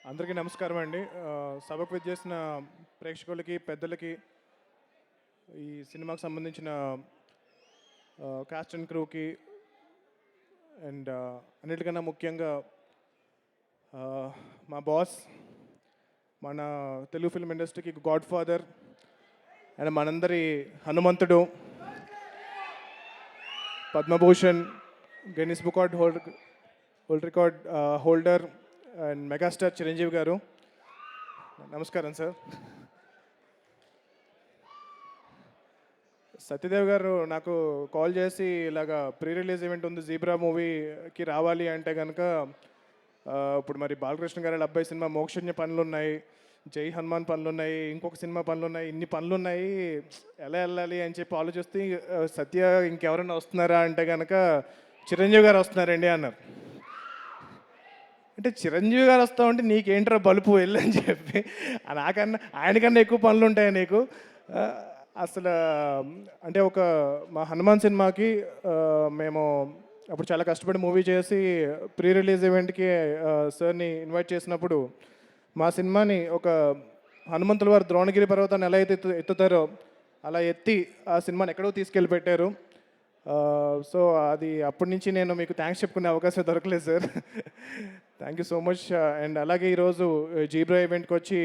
అందరికీ నమస్కారం అండి. సభకు విచ్చేసిన ప్రేక్షకులకి, పెద్దలకి, ఈ సినిమాకి సంబంధించిన కాస్ట్ అండ్ క్రూకి అండ్ అన్నిటికన్నా ముఖ్యంగా మా బాస్, మన తెలుగు ఫిల్మ్ ఇండస్ట్రీకి గాడ్ ఫాదర్ అండ్ మనందరి హనుమంతుడు, Padma Bhushan, Guinness book world record holder and megastar Chiranjeevi గారు, నమస్కారం సార్. సత్యదేవ్ గారు నాకు కాల్ చేసి ఇలాగా ప్రీ రిలీజ్ ఈవెంట్ ఉంది, జీబ్రా మూవీకి రావాలి అంటే కనుక ఇప్పుడు మరి బాలకృష్ణ గారి అబ్బాయి సినిమా మోక్షజ్ఞ పనులు ఉన్నాయి, జై హనుమాన్ పనులు ఉన్నాయి, ఇంకొక సినిమా పనులు ఉన్నాయి, ఇన్ని పనులు ఉన్నాయి, ఎలా వెళ్ళాలి అని చెప్పి ఆలోచిస్తే సత్య ఇంకెవరైనా వస్తున్నారా అంటే కనుక చిరంజీవి గారు వస్తున్నారండి అన్నారు. అంటే చిరంజీవి గారు వస్తామంటే నీకేంట్రా బలుపు వెళ్ళని చెప్పి, నాకన్నా ఆయనకన్నా ఎక్కువ పనులు ఉంటాయి నీకు అసలు. అంటే మా హనుమాన్ సినిమాకి మేము అప్పుడు చాలా కష్టపడి మూవీ చేసి ప్రీ రిలీజ్ ఈవెంట్కి సార్ని ఇన్వైట్ చేసినప్పుడు మా సినిమాని ఒక హనుమంతుల వారు ద్రోణగిరి పర్వతాన్ని ఎలా అయితే ఎత్తుతారో అలా ఎత్తి ఆ సినిమాని ఎక్కడో తీసుకెళ్ళి పెట్టారు. సో అది అప్పటి నుంచి నేను మీకు థ్యాంక్స్ చెప్పుకునే అవకాశం దొరకలేదు sir. Thank you so much. And అలాగే ఈరోజు జీబ్రా ఈవెంట్కి వచ్చి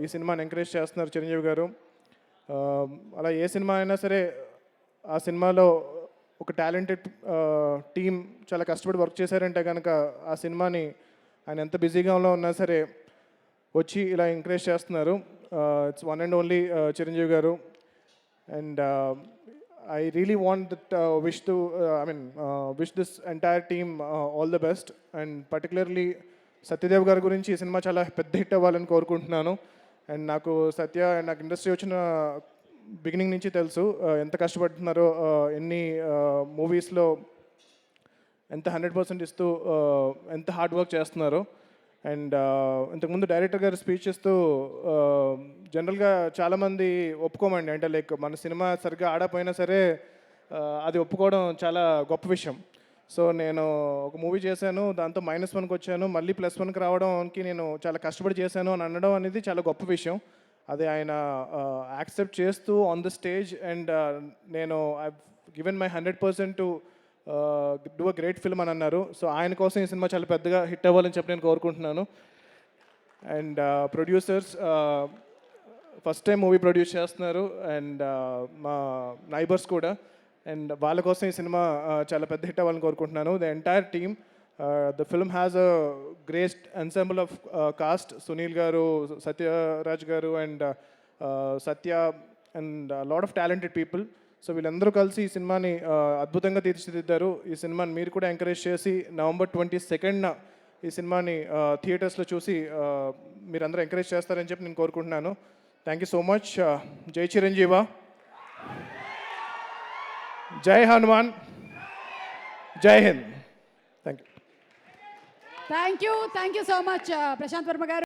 ఈ సినిమాని ఎంకరేజ్ చేస్తున్నారు చిరంజీవి గారు. అలా ఏ సినిమా అయినా సరే ఆ సినిమాలో ఒక టాలెంటెడ్ టీం చాలా కష్టపడి వర్క్ చేశారంటే కనుక ఆ సినిమాని ఆయన ఎంత బిజీగా ఉన్నా సరే వచ్చి ఇలా ఎంకరేజ్ చేస్తున్నారు. It's one and only Chiranjeevi garu. And I really want that wish this entire team all the best, and particularly Satyadev గారి గురించి ఈ సినిమా చాలా పెద్ద హిట్ అవ్వాలని కోరుకుంటున్నాను. అండ్ నాకు నాకు ఇండస్ట్రీ వచ్చిన బిగినింగ్ నుంచి తెలుసు ఎంత కష్టపడుతున్నారో, ఎన్ని మూవీస్లో ఎంత 100% ఇస్తూ ఎంత హార్డ్ వర్క్ చేస్తున్నారో. అండ్ ఇంతకుముందు డైరెక్టర్ గారు స్పీచ్ ఇస్తూ జనరల్గా చాలామంది ఒప్పుకోమండి, అంటే లైక్ మన సినిమా సరిగ్గా ఆడపోయినా సరే అది ఒప్పుకోవడం చాలా గొప్ప విషయం. సో నేను ఒక మూవీ చేశాను, దాంతో -1కి వచ్చాను, మళ్ళీ +1కి రావడానికి నేను చాలా కష్టపడి చేశాను అని అనడం అనేది చాలా గొప్ప విషయం. అది ఆయన యాక్సెప్ట్ చేస్తూ ఆన్ ద స్టేజ్, అండ్ నేను I given my 100% to do a great film అని అన్నారు. సో ఆయన కోసం ఈ సినిమా చాలా పెద్దగా హిట్ అవ్వాలని చెప్పి నేను కోరుకుంటున్నాను. And producers first time movie produce చేస్తున్నారు, అండ్ మా నైబర్స్ కూడా, అండ్ వాళ్ళ కోసం ఈ సినిమా చాలా పెద్ద హిట్ అవ్వాలని కోరుకుంటున్నాను. The entire team, the film has a great ensemble of cost, Sunil గారు, సత్యరాజ్ గారు, and Satya, and lot of talented people. So వీళ్ళందరూ కలిసి ఈ సినిమాని అద్భుతంగా తీర్చిదిద్దారు. ఈ సినిమాని మీరు కూడా ఎంకరేజ్ చేసి November 22nd ఈ సినిమాని థియేటర్స్లో చూసి మీరందరూ ఎంకరేజ్ చేస్తారని చెప్పి నేను కోరుకుంటున్నాను. Thank you so much. జై చిరంజీవ, జై హనుమాన్, జై Hind. Thank you. Thank you so much Prashanth Varma గారు.